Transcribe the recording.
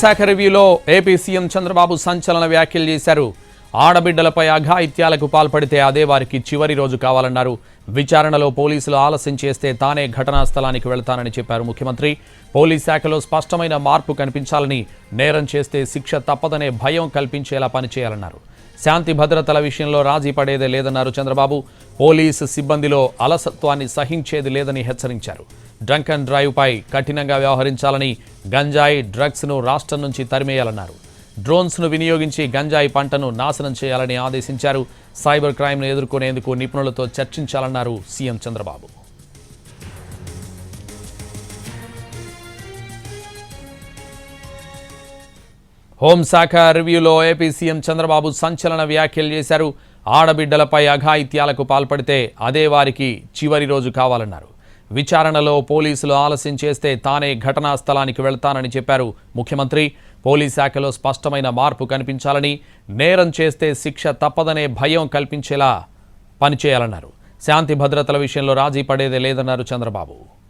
శాఖ రివ్యూలో AP CM Chandrababu సంచలన వ్యాఖ్యలు చేశారు. ఆడబిడ్డలపై అఘాయిత్యాలకు పాల్పడితే అదే వారికి చివరి రోజు కావాలన్నారు. విచారణలో పోలీసులు ఆలస్యం చేస్తే తానే ఘటనా స్థలానికి వెళ్తానని చెప్పారు ముఖ్యమంత్రి. పోలీస్ శాఖలో స్పష్టమైన మార్పు కనిపించాలని, నేరం చేస్తే శిక్ష తప్పదనే భయం కల్పించేలా పనిచేయాలన్నారు. శాంతి భద్రతల విషయంలో రాజీ పడేదే లేదన్నారు చంద్రబాబు. పోలీసు సిబ్బందిలో అలసత్వాన్ని సహించేది లేదని హెచ్చరించారు. డ్రంక్ అండ్ డ్రైవ్ పై కఠినంగా వ్యవహరించాలని, గంజాయి డ్రగ్స్ను రాష్ట్రం నుంచి తరిమేయాలన్నారు. డ్రోన్స్ను వినియోగించి గంజాయి పంటను నాశనం చేయాలని ఆదేశించారు. సైబర్ క్రైమ్ను ఎదుర్కొనేందుకు నిపుణులతో చర్చించాలన్నారు సీఎం చంద్రబాబు. హోంశాఖ రివ్యూలో ఏపీ సీఎం చంద్రబాబు సంచలన వ్యాఖ్యలు చేశారు. ఆడబిడ్డలపై అఘాయిత్యాలకు పాల్పడితే అదే వారికి చివరి రోజు కావాలన్నారు. విచారణలో పోలీసులు ఆలస్యం చేస్తే తానే ఘటనా స్థలానికి వెళ్తానని చెప్పారు ముఖ్యమంత్రి. పోలీస్ శాఖలో స్పష్టమైన మార్పు కనిపించాలని, నేరం చేస్తే శిక్ష తప్పదనే భయం కల్పించేలా పనిచేయాలన్నారు. శాంతి భద్రతల విషయంలో రాజీ పడేదే లేదన్నారు చంద్రబాబు.